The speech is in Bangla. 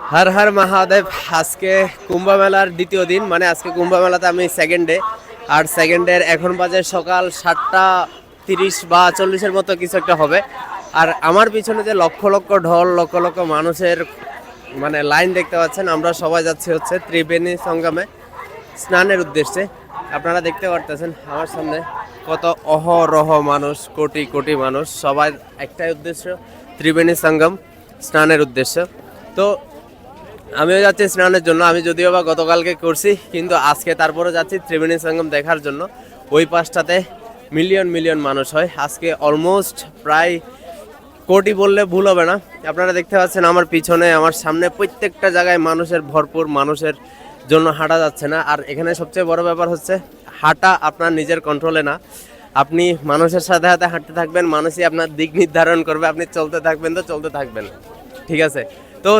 হর হর মহাদেব। আজকে কুম্ভ মেলার দ্বিতীয় দিন, মানে আজকে কুম্ভ মেলাতে আমি সেকেন্ড ডে। আর সেকেন্ড ডে এখন বাজে সকাল 7:30 বা 40-এর মতো কিছু একটা হবে। আর আমার পিছনে যে লক্ষ লক্ষ ঢল, লক্ষ লক্ষ মানুষের মানে লাইন দেখতে পাচ্ছেন, আমরা সবাই যাচ্ছি হচ্ছে ত্রিবেণী সঙ্গমে স্নানের উদ্দেশ্যে। আপনারা দেখতে পারতেছেন আমার সামনে কত অহরহ মানুষ, কোটি কোটি মানুষ, সবাই একটাই উদ্দেশ্য, ত্রিবেণী সঙ্গম স্নানের উদ্দেশ্য। তো আমিও যাচ্ছি স্নানের জন্য। আমি যদিও বা গতকালকে করছি, কিন্তু আজকে তারপরে যাচ্ছি ত্রিবেণী সঙ্গম দেখার জন্য। ওই পাশটাতে মিলিয়ন মিলিয়ন মানুষ হয়। আজকে অলমোস্ট প্রায় কোটি বললে ভুল হবে না। আপনারা দেখতে পাচ্ছেন আমার পিছনে, আমার সামনে প্রত্যেকটা জায়গায় মানুষের ভরপুর, মানুষের জন্য হাঁটা যাচ্ছে না। আর এখানে সবচেয়ে বড় ব্যাপার হচ্ছে হাঁটা আপনার নিজের কন্ট্রোলে না। আপনি মানুষের সাথে সাথে হাঁটতে থাকবেন, মানুষই আপনার দিক নির্ধারণ করবে। আপনি চলতে থাকবেন তো চলতে থাকবেন, ঠিক আছে? তো